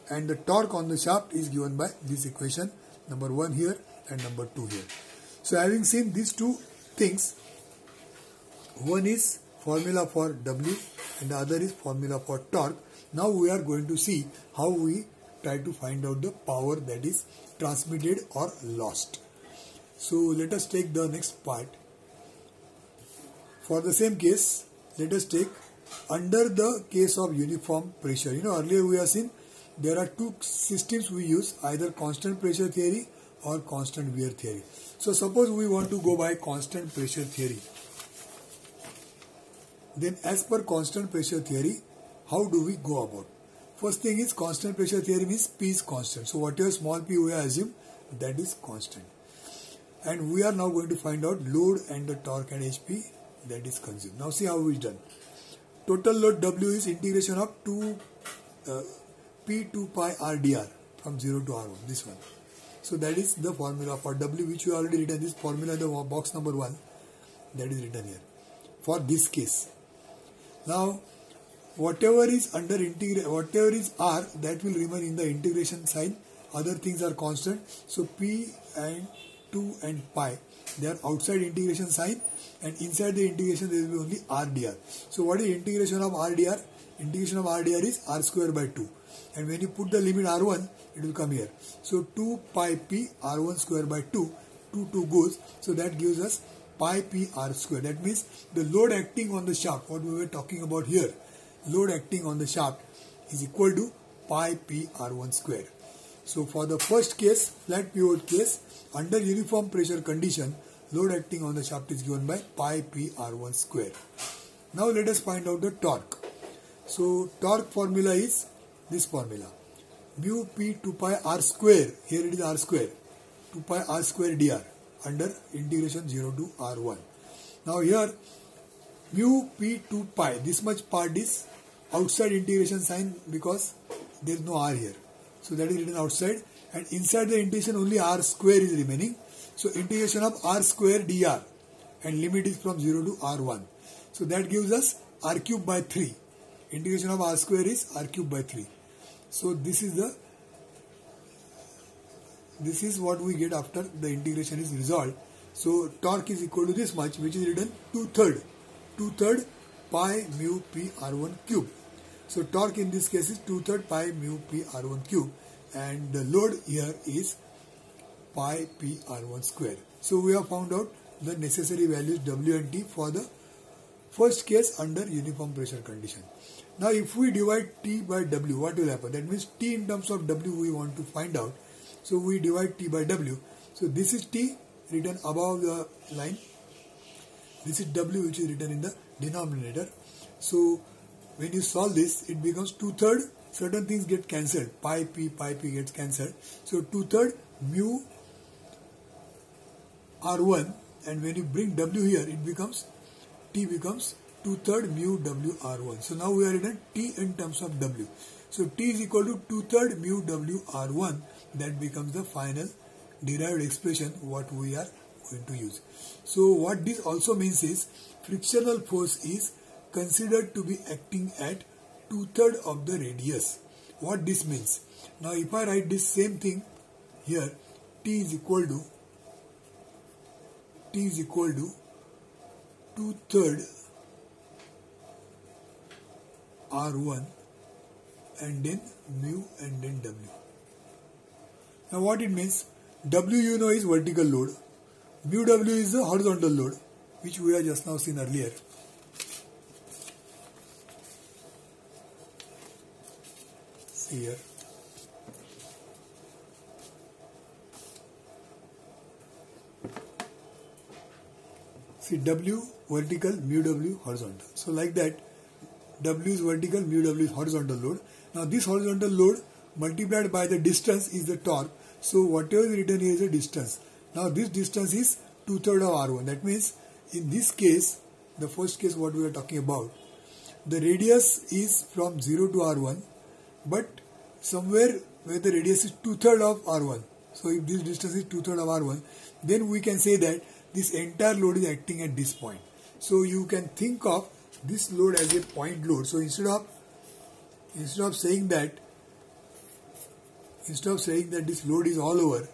and the torque on the shaft is given by this equation number 1 here and number 2 here. So having seen these two things, one is formula for W and the other is formula for torque. Now we are going to see how we try to find out the power that is transmitted or lost. So let us take the next part. For the same case, let us take under the case of uniform pressure. Earlier we have seen there are two systems we use, either constant pressure theory or constant wear theory. So suppose we want to go by constant pressure theory. Then as per constant pressure theory, how do we go about? First thing is, constant pressure theory means P is constant. So whatever small p we assume, that is constant. And we are now going to find out load and the torque and HP that is consumed. Now see how we done. Total load W is integration of P 2 pi RdR from 0 to R1, this one. So that is the formula for W, which we already written. This formula in the box number 1, that is written here for this case. Now whatever is under whatever is R, that will remain in the integration sign. Other things are constant. So P and 2 and pi, they are outside integration sign, and inside the integration there will be only RdR. So what is integration of RdR? Integration of RdR is R square by 2. And when you put the limit R1, it will come here. So 2 pi P R1 square by 2, 2 goes. So that gives us pi P R square. That means the load acting on the shaft, what we were talking about here, load acting on the shaft is equal to pi P R1 square. So for the first case, flat pivot case, under uniform pressure condition, load acting on the shaft is given by pi P R1 square. Now let us find out the torque. So torque formula is this formula, mu P 2 pi R square, here it is R square, 2 pi R square dr under integration 0 to R1. Now here mu P 2 pi, this much part is outside integration sign because there is no R here. So that is written outside, and inside the integration only R square is remaining. So integration of R square dr, and limit is from 0 to R1. So that gives us R cube by 3. Integration of R square is R cube by 3. So this is what we get after the integration is resolved. So torque is equal to this much, which is written 2/3 pi mu P R1 cube. So torque in this case is 2/3 pi mu P R1 cube, and the load here is pi P R1 square. So we have found out the necessary values W and T for the first case under uniform pressure condition. Now if we divide T by W, what will happen? That means T in terms of W we want to find out. So we divide T by W. So this is T written above the line. This is W, which is written in the denominator. So when you solve this, it becomes 2/3. Certain things get cancelled. Pi P gets cancelled. So 2/3 mu R1, and when you bring W here, it becomes T becomes 2/3 mu W R1. So now we are written T in terms of W. So T is equal to 2/3 mu W R1. That becomes the final derived expression what we are going to use. So what this also means is frictional force is considered to be acting at 2/3 of the radius. What this means? Now if I write this same thing here, T is equal to 2/3 R1 and then mu and then W. Now what it means? W is vertical load, mu W is the horizontal load, which we have just now seen earlier. See here. See, W vertical, mu W horizontal. So like that, W is vertical, mu W is horizontal load. Now this horizontal load multiplied by the distance is the torque. So whatever is written here is the distance. Now this distance is 2/3 of R1. That means in this case, the first case what we are talking about, the radius is from 0 to R1, but somewhere where the radius is 2/3 of R1. So if this distance is 2/3 of R1, then we can say that this entire load is acting at this point. So you can think of this load as a point load. So instead of saying that instead of saying that this load is all over,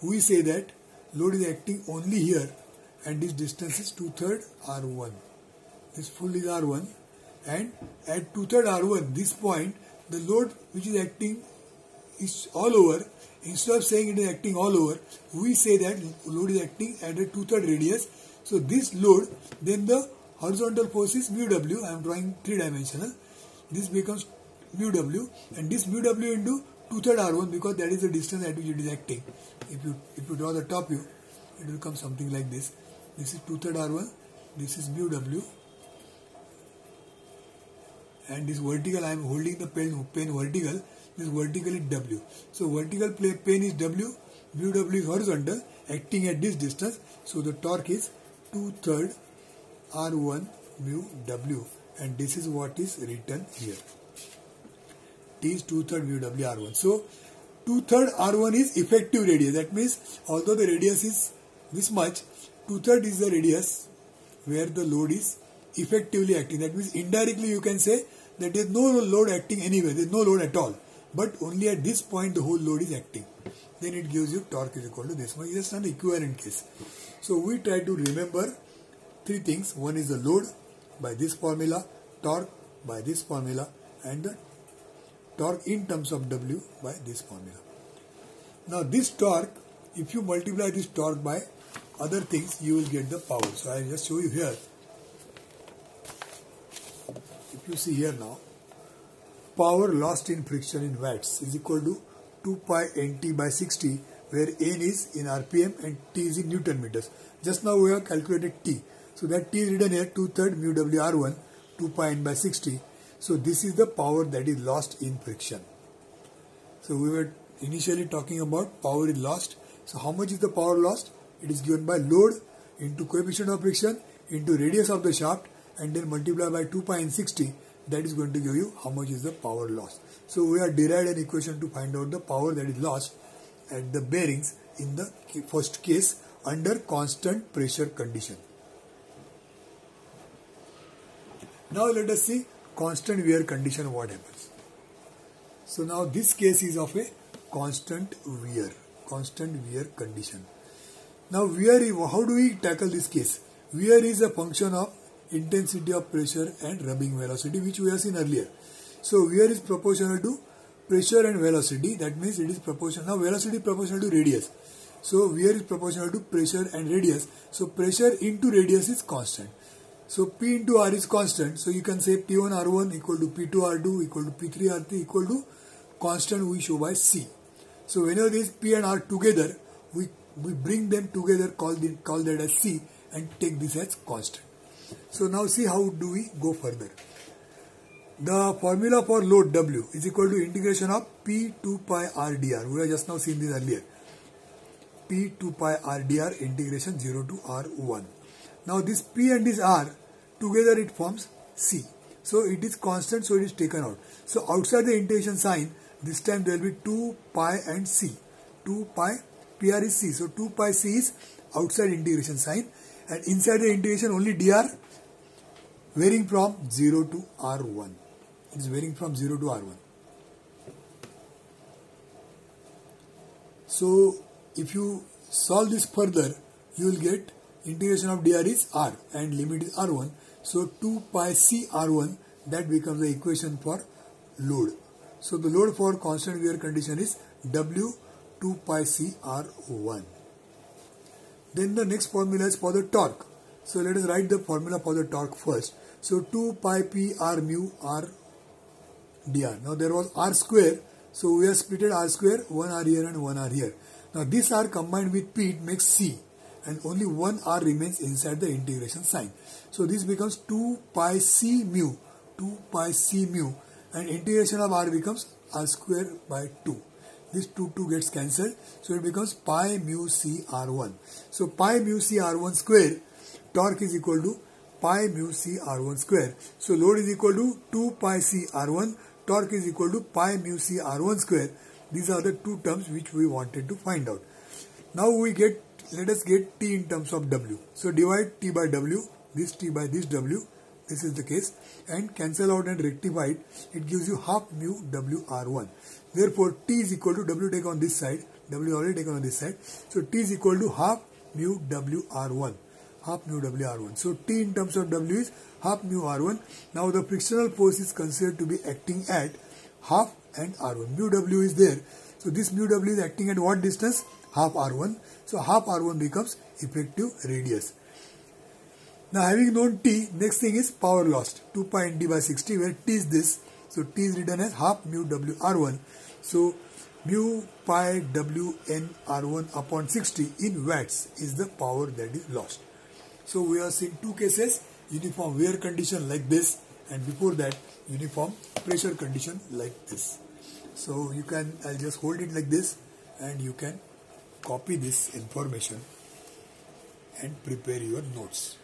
we say that load is acting only here and this distance is 2/3 R1. This full is R1, and at 2/3 R1, this point, the load which is acting is all over. Instead of saying it is acting all over, we say that load is acting at a 2/3 radius. So this load, then the horizontal force is mu W. I am drawing 3-dimensional. This becomes mu W, and this mu W into 2/3 R1, because that is the distance at which it is acting. If you draw the top view, it will come something like this. This is 2/3 R1. This is mu W. And this vertical, I am holding the pen vertical. This vertical is W. So vertical plane is W. Mu W is horizontal, acting at this distance. So the torque is 2/3 R1 mu W, and this is what is written here. T is 2/3 mu W R1. So 2/3 R1 is effective radius. That means although the radius is this much, 2/3 is the radius where the load is effectively acting. That means indirectly you can say that there is no load acting anywhere. There is no load at all. But only at this point the whole load is acting. Then it gives you torque is equal to this much. It is an equivalent case. So we try to remember three things. One is the load by this formula, torque by this formula, and the torque in terms of W by this formula. Now this torque, if you multiply this torque by other things, you will get the power. So I will just show you here. If you see here now, power lost in friction in watts is equal to 2 pi nt by 60, where n is in rpm and t is in Newton meters. Just now we have calculated t. So that t is written here 2/3 mu W R1, 2 pi n by 60. So this is the power that is lost in friction. So we were initially talking about power is lost. So how much is the power lost? It is given by load into coefficient of friction into radius of the shaft, and then multiply by 2 pi n 60. That is going to give you how much is the power lost. So we have derived an equation to find out the power that is lost at the bearings in the first case under constant pressure condition. Now let us see constant wear condition, what happens. So now this case is of a constant wear condition. Now wear, how do we tackle this case? Wear is a function of intensity of pressure and rubbing velocity, which we have seen earlier. So wear is proportional to pressure and velocity. That means it is proportional. Now velocity is proportional to radius. So wear is proportional to pressure and radius. So pressure into radius is constant. So P into R is constant. So you can say P1 R1 equal to P2 R2 equal to P3 R3 equal to constant we show by C. So whenever these P and R together, we bring them together, call that as C, and take this as constant. So now see how do we go further. The formula for load W is equal to integration of P 2 pi R dr. We have just now seen this earlier. P 2 pi R dr integration 0 to R1. Now this P and this R together it forms C. So it is constant, so it is taken out. So outside the integration sign, this time there will be 2 pi and C. 2 pi, PR is C. So 2 pi C is outside integration sign, and inside the integration only dr varying from 0 to R1. It is varying from 0 to R1. So if you solve this further, you will get integration of dr is R and limit is R1. So 2 pi C R1, that becomes the equation for load. So the load for constant wear condition is W 2 pi C R1. Then the next formula is for the torque. So let us write the formula for the torque first. So 2 pi P R mu R dr. Now there was R square. So we have splitted R square, 1 R here and 1 R here. Now this R combined with P, it makes C, and only 1 R remains inside the integration sign. So this becomes 2 pi C mu, 2 pi C mu, and integration of R becomes R square by 2. This 2 gets cancelled, so it becomes pi mu C R1. So pi mu C R1 square, torque is equal to pi mu C R1 square. So load is equal to 2 pi C R1, torque is equal to pi mu C R1 square. These are the two terms which we wanted to find out. Now let us get T in terms of W. So divide T by W, this T by this W, this is the case, and cancel out and rectify it. It gives you half mu W R1. Therefore, T is equal to W taken on this side. W already taken on this side. So, T is equal to half mu W R1. Half mu W R1. So, T in terms of W is half mu R1. Now, the frictional force is considered to be acting at half and R1. Mu W is there. So, this mu W is acting at what distance? Half R1. So, half R1 becomes effective radius. Now, having known T, next thing is power lost. 2 pi N d by 60, where T is this. So, T is written as half mu W R1. So, mu pi W N R1 upon 60 in watts is the power that is lost. So, we are seeing two cases, uniform wear condition like this, and before that uniform pressure condition like this. So, you can, I'll just hold it like this, and you can copy this information and prepare your notes.